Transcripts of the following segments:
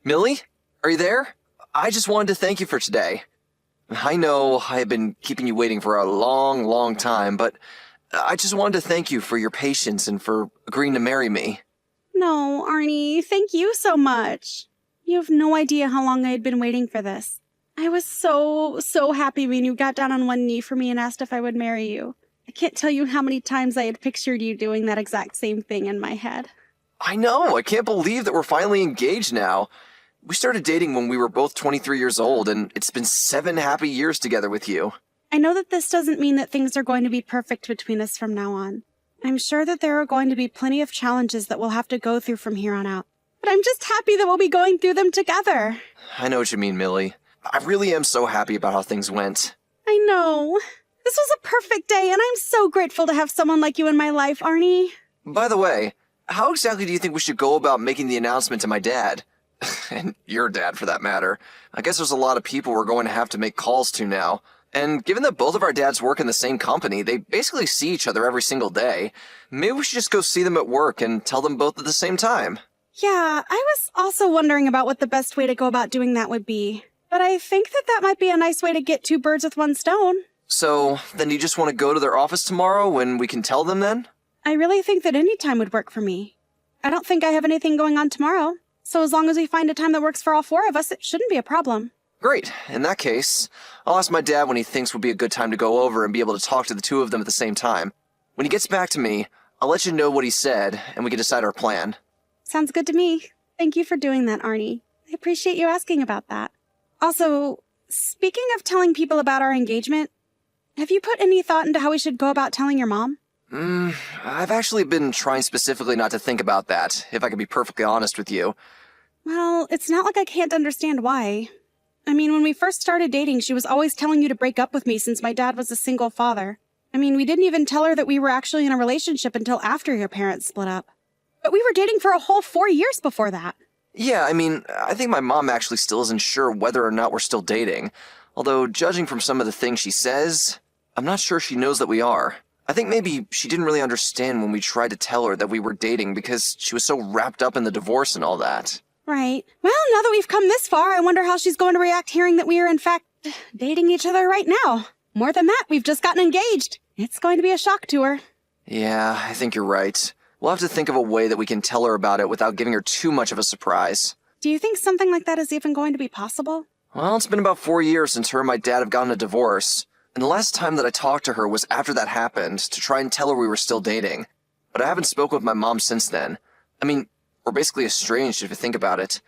Millie? Are you there? I just wanted to thank you for today. I know I have been keeping you waiting for a long, long time, but I just wanted to thank you for your patience and for agreeing to marry me. No, Arnie, thank you so much. You have no idea how long I had been waiting for this. I was so happy when you got down on one knee for me and asked if I would marry you. I can't tell you how many times I had pictured you doing that exact same thing in my head. I know, I can't believe that we're finally engaged now. We started dating when we were both 23 years old, and it's been 7 happy years together with you. I know that this doesn't mean that things are going to be perfect between us from now on. I'm sure that there are going to be plenty of challenges that we'll have to go through from here on out. But I'm just happy that we'll be going through them together. I know what you mean, Millie. I really am so happy about how things went. I know. This was a perfect day, and I'm so grateful to have someone like you in my life, Arnie. By the way, how exactly do you think we should go about making the announcement to my dad? And your dad, for that matter. I guess there's a lot of people we're going to have to make calls to now. And given that both of our dads work in the same company, they basically see each other every single day. Maybe we should just go see them at work and tell them both at the same time. Yeah, I was also wondering about what the best way to go about doing that would be. But I think that might be a nice way to get 2 birds with 1 stone. So, then you just want to go to their office tomorrow when we can tell them then? I really think that any time would work for me. I don't think I have anything going on tomorrow. So as long as we find a time that works for all 4 of us, it shouldn't be a problem. Great. In that case, I'll ask my dad when he thinks would be a good time to go over and be able to talk to the 2 of them at the same time. When he gets back to me, I'll let you know what he said, and we can decide our plan. Sounds good to me. Thank you for doing that, Arnie. I appreciate you asking about that. Also, speaking of telling people about our engagement, have you put any thought into how we should go about telling your mom? I've actually been trying specifically not to think about that, if I can be perfectly honest with you. Well, it's not like I can't understand why. I mean, when we first started dating, she was always telling you to break up with me since my dad was a single father. I mean, we didn't even tell her that we were actually in a relationship until after your parents split up. But we were dating for a whole 4 years before that. Yeah, I mean, I think my mom actually still isn't sure whether or not we're still dating. Although, judging from some of the things she says, I'm not sure she knows that we are. I think maybe she didn't really understand when we tried to tell her that we were dating because she was so wrapped up in the divorce and all that. Right. Well, now that we've come this far, I wonder how she's going to react hearing that we are, in fact, dating each other right now. More than that, we've just gotten engaged. It's going to be a shock to her. Yeah, I think you're right. We'll have to think of a way that we can tell her about it without giving her too much of a surprise. Do you think something like that is even going to be possible? Well, it's been about 4 years since her and my dad have gotten a divorce. And the last time that I talked to her was after that happened, to try and tell her we were still dating. But I haven't spoken with my mom since then. I mean, we're basically estranged if you think about it.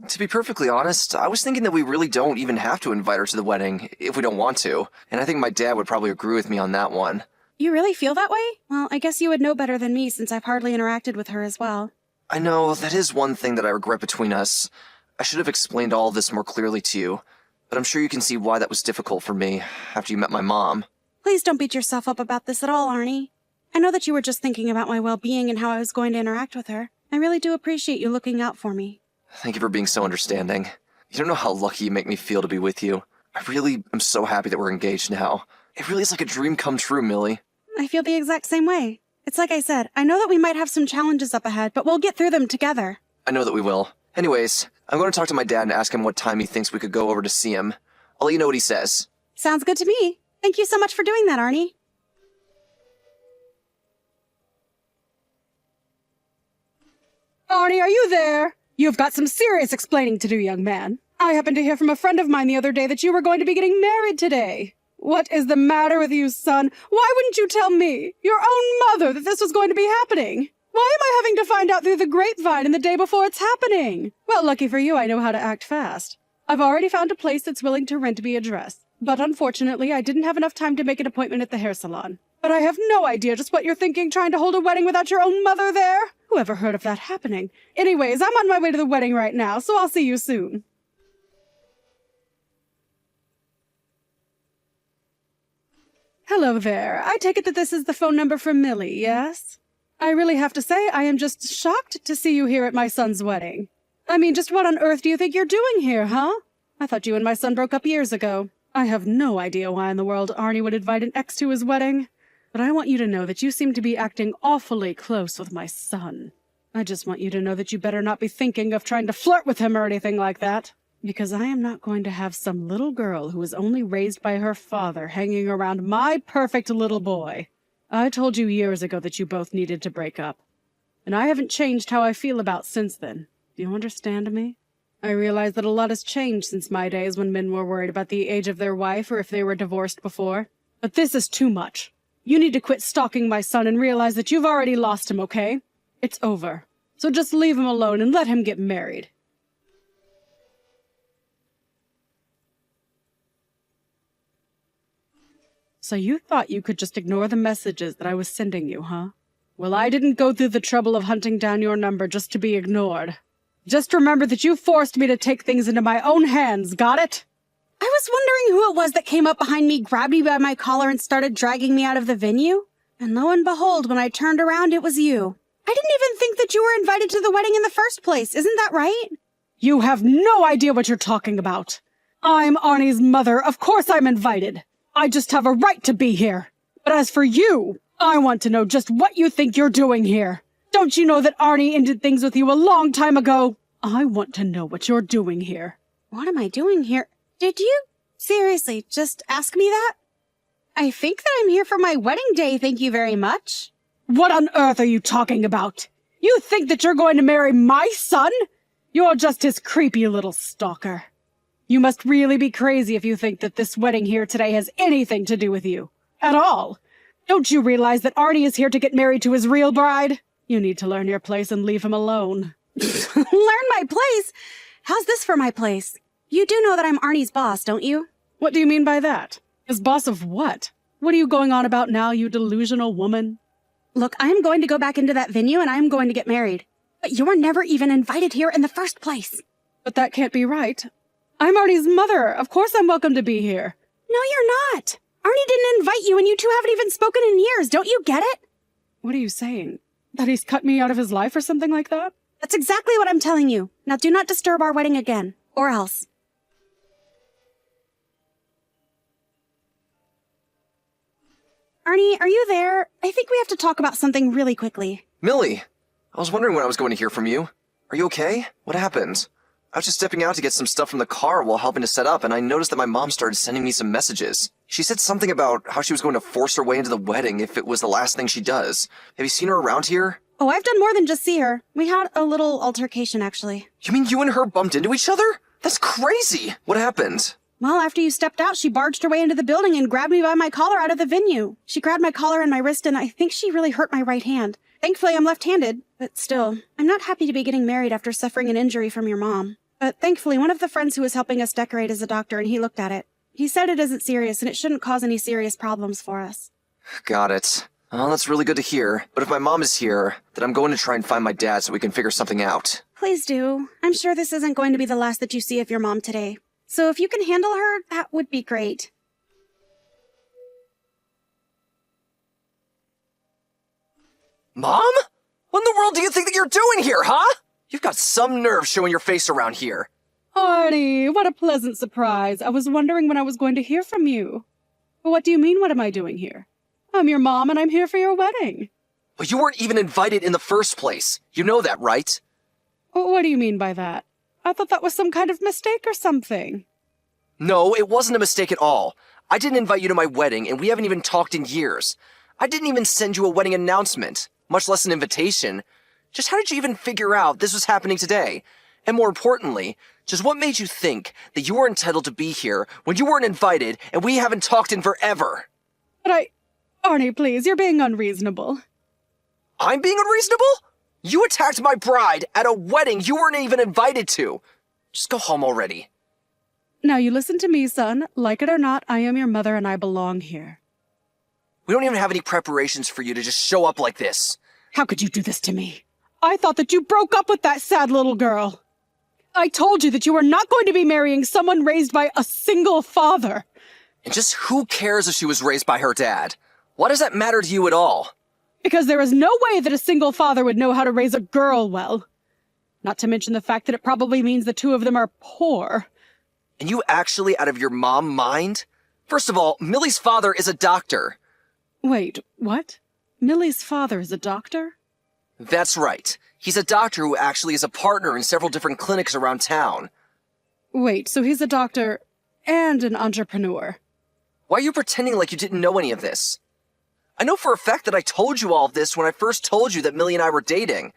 To be perfectly honest, I was thinking that we really don't even have to invite her to the wedding, if we don't want to. And I think my dad would probably agree with me on that one. You really feel that way? Well, I guess you would know better than me since I've hardly interacted with her as well. I know, that is one thing that I regret between us. I should have explained all of this more clearly to you. But I'm sure you can see why that was difficult for me after you met my mom. Please don't beat yourself up about this at all, Arnie. I know that you were just thinking about my well-being and how I was going to interact with her. I really do appreciate you looking out for me. Thank you for being so understanding. You don't know how lucky you make me feel to be with you. I really am so happy that we're engaged now. It really is like a dream come true, Millie. I feel the exact same way. It's like I said, I know that we might have some challenges up ahead, but we'll get through them together. I know that we will. Anyways, I'm going to talk to my dad and ask him what time he thinks we could go over to see him. I'll let you know what he says. Sounds good to me. Thank you so much for doing that, Arnie. Arnie, are you there? You've got some serious explaining to do, young man. I happened to hear from a friend of mine the other day that you were going to be getting married today. What is the matter with you, son? Why wouldn't you tell me, your own mother, that this was going to be happening? Why am I having to find out through the grapevine and the day before it's happening? Well, lucky for you, I know how to act fast. I've already found a place that's willing to rent me a dress. But unfortunately, I didn't have enough time to make an appointment at the hair salon. But I have no idea just what you're thinking trying to hold a wedding without your own mother there. Whoever heard of that happening? Anyways, I'm on my way to the wedding right now, so I'll see you soon. Hello there. I take it that this is the phone number for Millie, yes? I really have to say I am just shocked to see you here at my son's wedding. I mean, just what on earth do you think you're doing here, huh? I thought you and my son broke up years ago. I have no idea why in the world Arnie would invite an ex to his wedding, but I want you to know that you seem to be acting awfully close with my son. I just want you to know that you better not be thinking of trying to flirt with him or anything like that. Because I am not going to have some little girl who was only raised by her father hanging around my perfect little boy. I told you years ago that you both needed to break up. And I haven't changed how I feel about since then. Do you understand me? I realize that a lot has changed since my days when men were worried about the age of their wife or if they were divorced before. But this is too much. You need to quit stalking my son and realize that you've already lost him, okay? It's over. So just leave him alone and let him get married. So you thought you could just ignore the messages that I was sending you, huh? Well, I didn't go through the trouble of hunting down your number just to be ignored. Just remember that you forced me to take things into my own hands, got it? I was wondering who it was that came up behind me, grabbed me by my collar, and started dragging me out of the venue. And lo and behold, when I turned around, it was you. I didn't even think that you were invited to the wedding in the first place. Isn't that right? You have no idea what you're talking about. I'm Arnie's mother. Of course I'm invited. I just have a right to be here. But as for you, I want to know just what you think you're doing here. Don't you know that Arnie ended things with you a long time ago? I want to know what you're doing here. What am I doing here? Did you seriously just ask me that? I think that I'm here for my wedding day, thank you very much. What on earth are you talking about? You think that you're going to marry my son? You're just his creepy little stalker. You must really be crazy if you think that this wedding here today has anything to do with you. At all. Don't you realize that Arnie is here to get married to his real bride? You need to learn your place and leave him alone. Learn my place? How's this for my place? You do know that I'm Arnie's boss, don't you? What do you mean by that? His boss of what? What are you going on about now, you delusional woman? Look, I am going to go back into that venue and I am going to get married. But you were never even invited here in the first place. But that can't be right. I'm Arnie's mother. Of course I'm welcome to be here. No, you're not. Arnie didn't invite you and you two haven't even spoken in years. Don't you get it? What are you saying? That he's cut me out of his life or something like that? That's exactly what I'm telling you. Now do not disturb our wedding again. Or else. Arnie, are you there? I think we have to talk about something really quickly. Millie, I was wondering when I was going to hear from you. Are you okay? What happened? I was just stepping out to get some stuff from the car while helping to set up, and I noticed that my mom started sending me some messages. She said something about how she was going to force her way into the wedding if it was the last thing she does. Have you seen her around here? Oh, I've done more than just see her. We had a little altercation, actually. You mean you and her bumped into each other? That's crazy! What happened? Well, after you stepped out, she barged her way into the building and grabbed me by my collar out of the venue. She grabbed my collar and my wrist, and I think she really hurt my right hand. Thankfully, I'm left-handed, but still, I'm not happy to be getting married after suffering an injury from your mom. But thankfully, one of the friends who was helping us decorate is a doctor, and he looked at it. He said it isn't serious, and it shouldn't cause any serious problems for us. Got it. Well, that's really good to hear. But if my mom is here, then I'm going to try and find my dad so we can figure something out. Please do. I'm sure this isn't going to be the last that you see of your mom today. So if you can handle her, that would be great. Mom? What in the world do you think that you're doing here, huh? You've got some nerve showing your face around here. Arnie, what a pleasant surprise. I was wondering when I was going to hear from you. What do you mean, what am I doing here? I'm your mom and I'm here for your wedding. Well, you weren't even invited in the first place. You know that, right? What do you mean by that? I thought that was some kind of mistake or something. No, it wasn't a mistake at all. I didn't invite you to my wedding, and we haven't even talked in years. I didn't even send you a wedding announcement, much less an invitation. Just how did you even figure out this was happening today? And more importantly, just what made you think that you were entitled to be here when you weren't invited and we haven't talked in forever? But Arnie, please, you're being unreasonable. I'm being unreasonable? You attacked my bride at a wedding you weren't even invited to. Just go home already. Now you listen to me, son. Like it or not, I am your mother and I belong here. We don't even have any preparations for you to just show up like this. How could you do this to me? I thought that you broke up with that sad little girl. I told you that you were not going to be marrying someone raised by a single father. And just who cares if she was raised by her dad? Why does that matter to you at all? Because there is no way that a single father would know how to raise a girl well. Not to mention the fact that it probably means the two of them are poor. And you actually out of your mom mind? First of all, Millie's father is a doctor. Wait, what? Millie's father is a doctor? That's right. He's a doctor who actually is a partner in several different clinics around town. Wait, so he's a doctor and an entrepreneur. Why are you pretending like you didn't know any of this? I know for a fact that I told you all of this when I first told you that Millie and I were dating.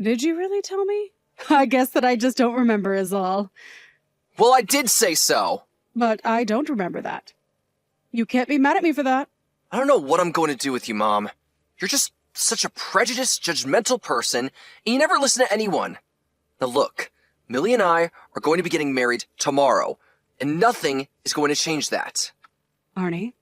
Did you really tell me? I guess that I just don't remember is all. Well, I did say so. But I don't remember that. You can't be mad at me for that. I don't know what I'm going to do with you, Mom. You're just such a prejudiced, judgmental person, and you never listen to anyone. Now look, Millie and I are going to be getting married tomorrow, and nothing is going to change that. Arnie,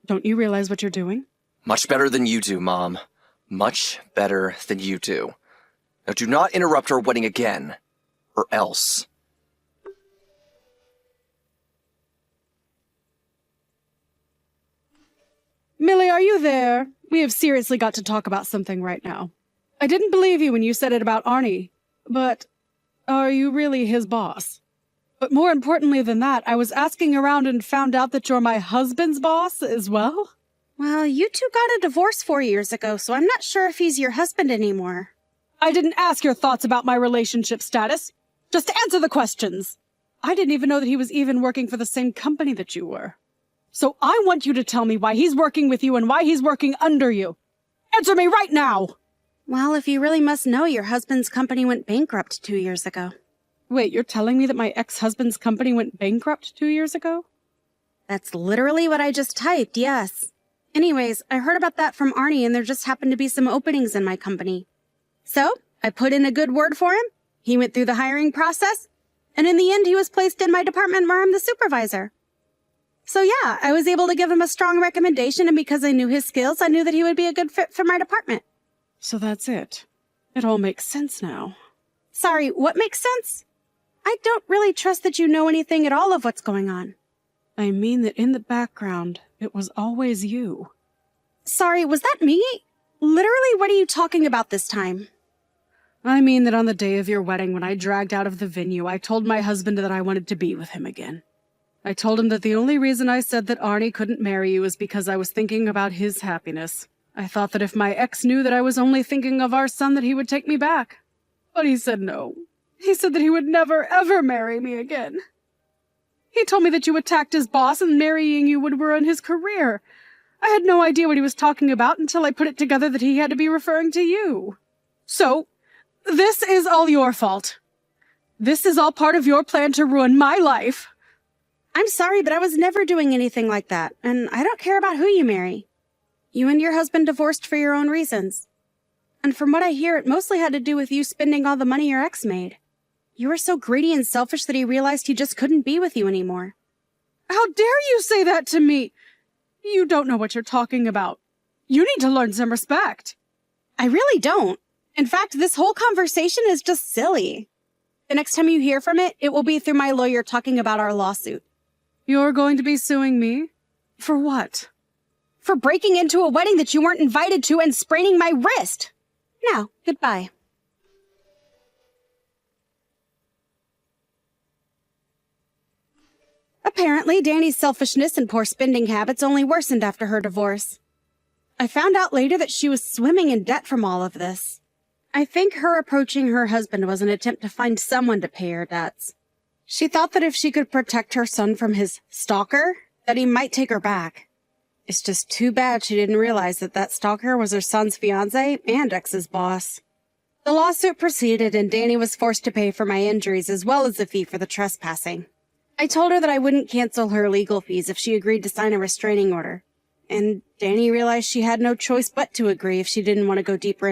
don't you realize what you're doing? Much better than you do, Mom. Much better than you do. Now do not interrupt our wedding again, or else. Millie, are you there? We have seriously got to talk about something right now. I didn't believe you when you said it about Arnie, but are you really his boss? But more importantly than that, I was asking around and found out that you're my husband's boss as well? Well, you two got a divorce 4 years ago, so I'm not sure if he's your husband anymore. I didn't ask your thoughts about my relationship status. Just answer the questions. I didn't even know that he was even working for the same company that you were. So I want you to tell me why he's working with you and why he's working under you. Answer me right now! Well, if you really must know, your husband's company went bankrupt 2 years ago. Wait, you're telling me that my ex-husband's company went bankrupt 2 years ago? That's literally what I just typed, yes. Anyways, I heard about that from Arnie, and there just happened to be some openings in my company. So, I put in a good word for him, he went through the hiring process, and in the end he was placed in my department where I'm the supervisor. So yeah, I was able to give him a strong recommendation, and because I knew his skills, I knew that he would be a good fit for my department. So that's it. It all makes sense now. Sorry, what makes sense? I don't really trust that you know anything at all of what's going on. I mean that in the background, it was always you. Sorry, was that me? Literally, what are you talking about this time? I mean that on the day of your wedding, when I dragged out of the venue, I told my husband that I wanted to be with him again. I told him that the only reason I said that Arnie couldn't marry you was because I was thinking about his happiness. I thought that if my ex knew that I was only thinking of our son, that he would take me back. But he said no. He said that he would never, ever marry me again. He told me that you attacked his boss and marrying you would ruin his career. I had no idea what he was talking about until I put it together that he had to be referring to you. So, this is all your fault. This is all part of your plan to ruin my life. I'm sorry, but I was never doing anything like that, and I don't care about who you marry. You and your husband divorced for your own reasons. And from what I hear, it mostly had to do with you spending all the money your ex made. You were so greedy and selfish that he realized he just couldn't be with you anymore. How dare you say that to me? You don't know what you're talking about. You need to learn some respect. I really don't. In fact, this whole conversation is just silly. The next time you hear from it, it will be through my lawyer talking about our lawsuit. You're going to be suing me? For what? For breaking into a wedding that you weren't invited to and spraining my wrist. Now, goodbye. Apparently, Danny's selfishness and poor spending habits only worsened after her divorce. I found out later that she was swimming in debt from all of this. I think her approaching her husband was an attempt to find someone to pay her debts. She thought that if she could protect her son from his stalker, that he might take her back. It's just too bad she didn't realize that that stalker was her son's fiancé and ex's boss. The lawsuit proceeded, and Danny was forced to pay for my injuries as well as the fee for the trespassing. I told her that I wouldn't cancel her legal fees if she agreed to sign a restraining order. And Danny realized she had no choice but to agree if she didn't want to go deeper